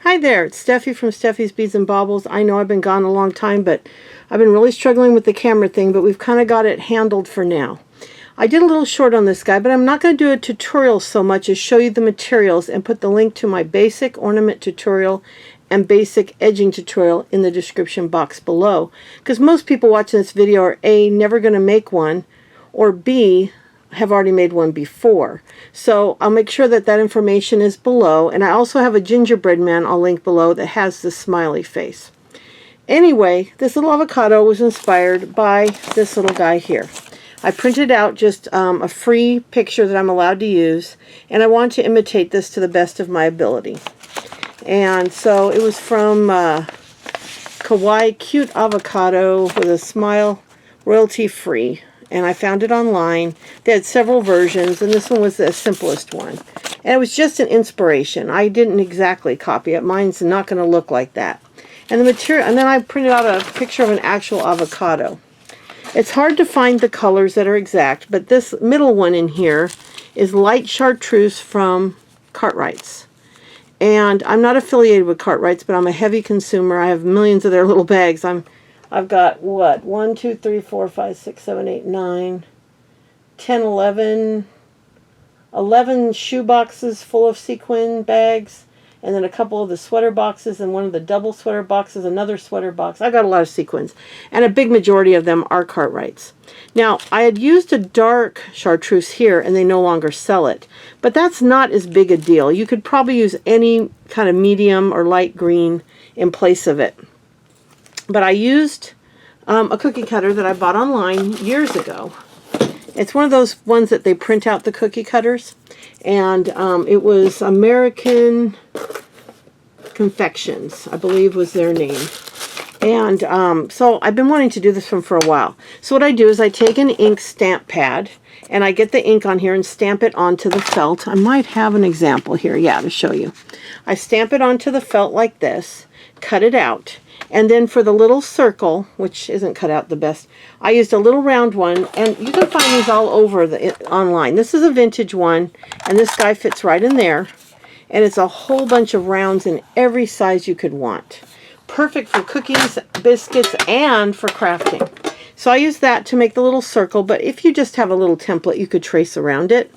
Hi there, it's Steffi from Steffi's Beads and Baubles. I know I've been gone a long time, but I've been really struggling with the camera thing, but we've kind of got it handled for now. I did a little short on this guy, but I'm not going to do a tutorial so much as show you the materials and put the link to my basic ornament tutorial and basic edging tutorial in the description box below. Because most people watching this video are A, never going to make one, or B, have already made one before. So I'll make sure that that information is below, and I also have a gingerbread man I'll link below that has the smiley face. Anyway, this little avocado was inspired by this little guy here. I printed out just a free picture that I'm allowed to use, and I want to imitate this to the best of my ability. And so it was from Kawaii Cute Avocado with a smile, royalty free. And I found it online. They had several versions, and this one was the simplest one. And it was just an inspiration. I didn't exactly copy it. Mine's not going to look like that. And the material, and then I printed out a picture of an actual avocado. It's hard to find the colors that are exact, but this middle one in here is light chartreuse from Cartwright's. And I'm not affiliated with Cartwright's, but I'm a heavy consumer. I have millions of their little bags. I've got, what, 1, 2, 3, 4, 5, 6, 7, 8, 9, 10, 11 shoe boxes full of sequin bags, and then a couple of the sweater boxes, and one of the double sweater boxes, another sweater box. I got a lot of sequins, and a big majority of them are Cartwright's. Now, I had used a dark chartreuse here, and they no longer sell it, but that's not as big a deal. You could probably use any kind of medium or light green in place of it. But I used a cookie cutter that I bought online years ago. It's one of those ones that they print out the cookie cutters. And it was American Confections, I believe was their name. And so I've been wanting to do this one for a while. So what I do is I take an ink stamp pad, and I get the ink on here and stamp it onto the felt. I might have an example here, yeah, to show you. I stamp it onto the felt like this, cut it out. And then for the little circle, which isn't cut out the best, I used a little round one, and you can find these all over online. This is a vintage one, and this guy fits right in there. And it's a whole bunch of rounds in every size you could want. Perfect for cookies, biscuits, and for crafting. So I used that to make the little circle, but if you just have a little template, you could trace around it.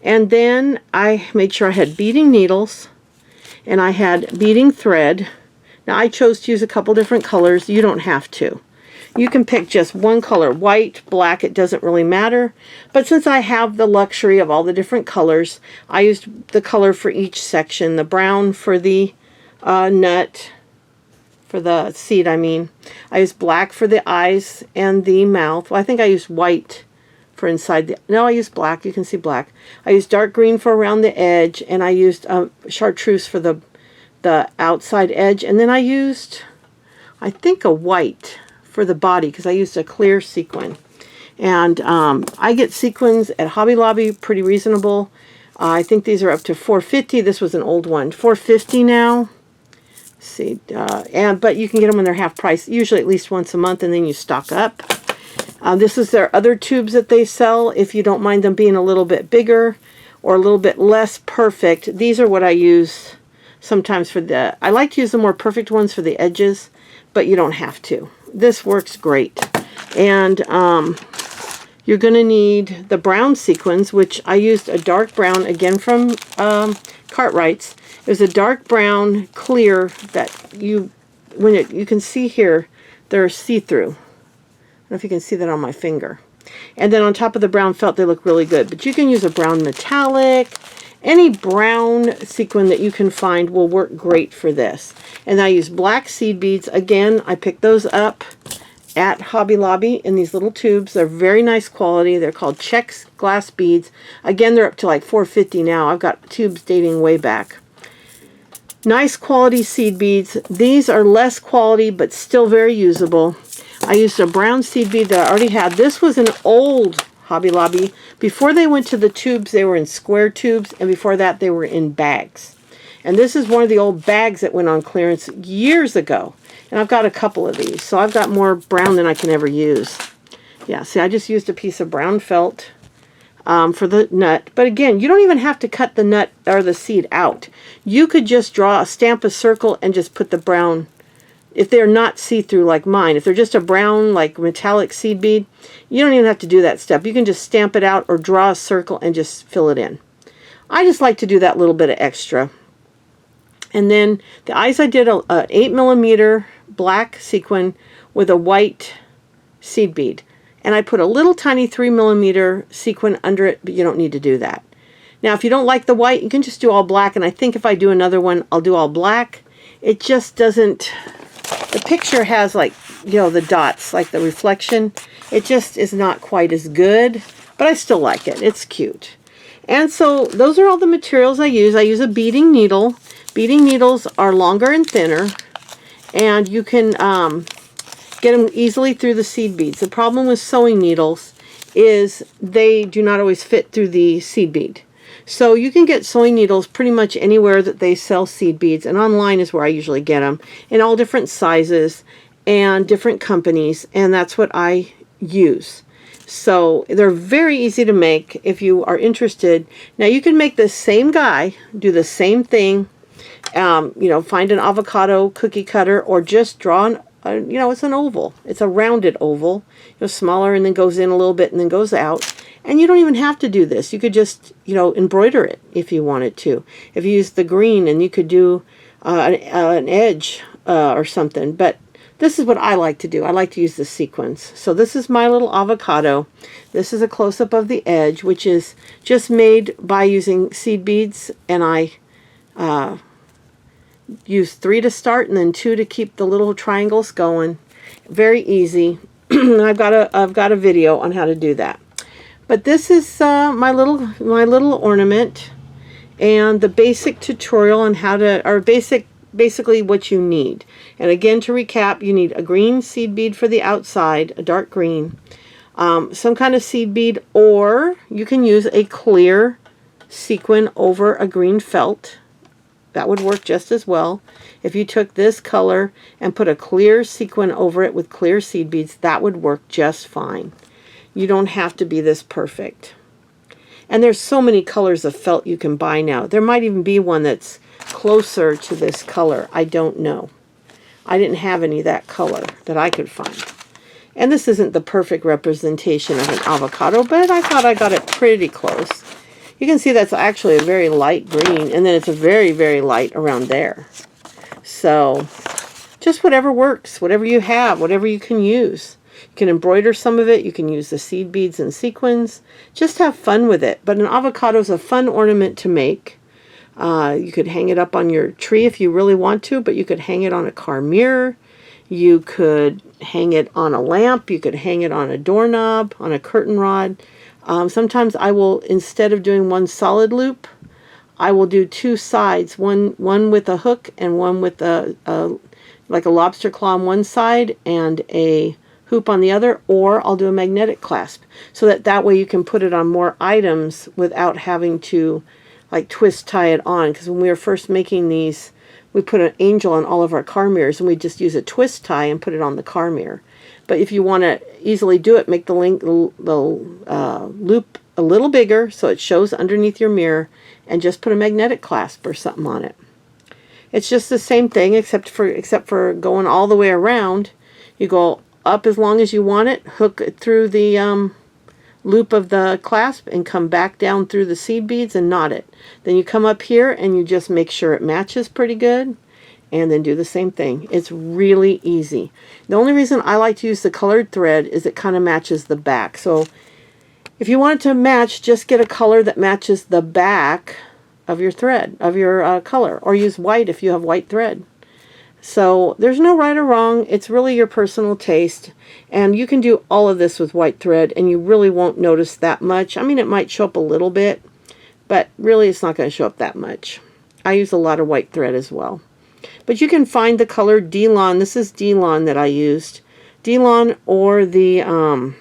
And then I made sure I had beading needles, and I had beading thread. Now I chose to use a couple different colors. You don't have to. You can pick just one color, white, black, it doesn't really matter. But since I have the luxury of all the different colors, I used the color for each section. The brown for the nut, for the seed I mean. I used black for the eyes and the mouth. Well, I think I used white for inside the, no, I used black, you can see black. I used dark green for around the edge, and I used chartreuse for the outside edge, and then I used, I think, a white for the body because I used a clear sequin. And I get sequins at Hobby Lobby pretty reasonable. I think these are up to $4.50. This was an old one, $4.50 now. Let's see, but you can get them when they're half price, usually at least once a month, and then you stock up. This is their other tubes that they sell if you don't mind them being a little bit bigger or a little bit less perfect. These are what I use sometimes for the, I like to use the more perfect ones for the edges, but you don't have to. This works great. And you're going to need the brown sequins, which I used a dark brown, again from Cartwright's. It was a dark brown clear that you can see here, they're see-through. I don't know if you can see that on my finger. And then on top of the brown felt, they look really good. But you can use a brown metallic. Any brown sequin that you can find will work great for this. And I use black seed beads. Again, I picked those up at Hobby Lobby in these little tubes. They're very nice quality. They're called Chex glass beads. Again, they're up to like $4.50 now. I've got tubes dating way back. Nice quality seed beads. These are less quality, but still very usable. I used a brown seed bead that I already had. This was an old Hobby Lobby. Before they went to the tubes, they were in square tubes, and before that they were in bags. And this is one of the old bags that went on clearance years ago. And I've got a couple of these, so I've got more brown than I can ever use. Yeah, see, I just used a piece of brown felt. for the nut. But again, you don't even have to cut the nut or the seed out. You could just stamp a circle and just put the brown, if they're not see-through like mine, if they're just a brown like metallic seed bead, you don't even have to do that step. You can just stamp it out or draw a circle and just fill it in. I just like to do that little bit of extra. And then the eyes, I did a 8mm black sequin with a white seed bead. And I put a little tiny 3mm sequin under it, but you don't need to do that. Now, if you don't like the white, you can just do all black. And I think if I do another one, I'll do all black. It just doesn't, the picture has like, you know, the dots, like the reflection. It just is not quite as good, but I still like it. It's cute. And so those are all the materials I use. I use a beading needle. Beading needles are longer and thinner, and you can get them easily through the seed beads. The problem with sewing needles is they do not always fit through the seed bead. So you can get sewing needles pretty much anywhere that they sell seed beads, and online is where I usually get them, in all different sizes and different companies, and that's what I use. So they're very easy to make if you are interested. Now you can make the same guy, do the same thing, you know, find an avocado cookie cutter, or just draw you know, it's an oval. It's a rounded oval, you know, smaller, and then goes in a little bit and then goes out. And you don't even have to do this. You could just, you know, embroider it if you wanted to. If you use the green, and you could do an edge or something. But this is what I like to do. I like to use the sequins. So this is my little avocado. This is a close-up of the edge, which is just made by using seed beads. And I use 3 to start, and then 2 to keep the little triangles going. Very easy. I've got a video on how to do that. But this is my little ornament, and the basic tutorial on how to, or basically what you need. And again, to recap, you need a green seed bead for the outside, a dark green, some kind of seed bead, or you can use a clear sequin over a green felt. That would work just as well. If you took this color and put a clear sequin over it with clear seed beads, that would work just fine. You don't have to be this perfect. And there's so many colors of felt you can buy now. There might even be one that's closer to this color. I don't know. I didn't have any of that color that I could find. And this isn't the perfect representation of an avocado, but I thought I got it pretty close. You can see that's actually a very light green, and then it's a very, very light around there. So just whatever works, whatever you have, whatever you can use. You can embroider some of it. You can use the seed beads and sequins. Just have fun with it. But an avocado is a fun ornament to make. You could hang it up on your tree if you really want to, but you could hang it on a car mirror. You could hang it on a lamp. You could hang it on a doorknob, on a curtain rod. Sometimes I will, instead of doing one solid loop, I will do 2 sides, one with a hook and one with like a lobster claw on one side and a hoop on the other, or I'll do a magnetic clasp, so that way you can put it on more items without having to like twist tie it on. Because when we were first making these, we put an angel on all of our car mirrors, and we just use a twist tie and put it on the car mirror. But if you want to easily do it, make the loop a little bigger so it shows underneath your mirror, and just put a magnetic clasp or something on it. It's just the same thing, except for going all the way around. You go up as long as you want it, hook it through the loop of the clasp, and come back down through the seed beads and knot it. Then you come up here and you just make sure it matches pretty good, and then do the same thing. It's really easy. The only reason I like to use the colored thread is it kind of matches the back. So if you want it to match, just get a color that matches the back of your thread, of your color, or use white if you have white thread. So there's no right or wrong. It's really your personal taste. And you can do all of this with white thread, and you really won't notice that much. I mean, it might show up a little bit, but really it's not going to show up that much. I use a lot of white thread as well. But you can find the color D-Lon. This is D-Lon that I used. D-Lon, or the,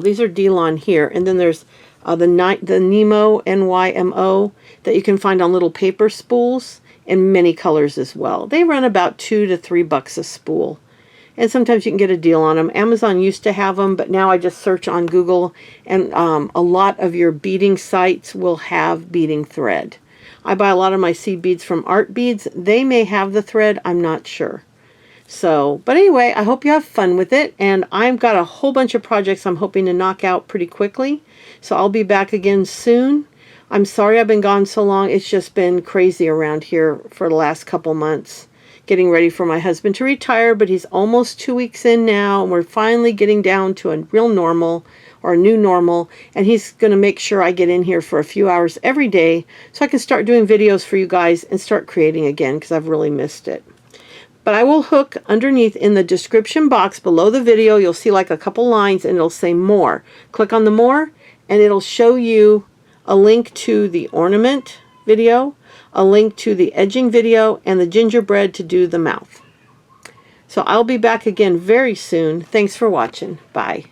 these are D-Lon here. And then there's the Nemo, N-Y-M-O, that you can find on little paper spools in many colors as well. They run about $2 to $3 a spool. and sometimes you can get a deal on them. Amazon used to have them, but now I just search on Google, and a lot of your beading sites will have beading thread. I buy a lot of my seed beads from Art Beads. They may have the thread, I'm not sure. So, but anyway, I hope you have fun with it, and I've got a whole bunch of projects I'm hoping to knock out pretty quickly. So I'll be back again soon. I'm sorry I've been gone so long. It's just been crazy around here for the last couple months. Getting ready for my husband to retire, but he's almost 2 weeks in now, and we're finally getting down to a real normal, or a new normal, and he's going to make sure I get in here for a few hours every day so I can start doing videos for you guys and start creating again, because I've really missed it. But I will hook underneath in the description box below the video. You'll see like a couple lines, and it'll say more. Click on the more, and it'll show you a link to the ornament video, a link to the edging video, and the gingerbread to do the mouth. So I'll be back again very soon. Thanks for watching. Bye.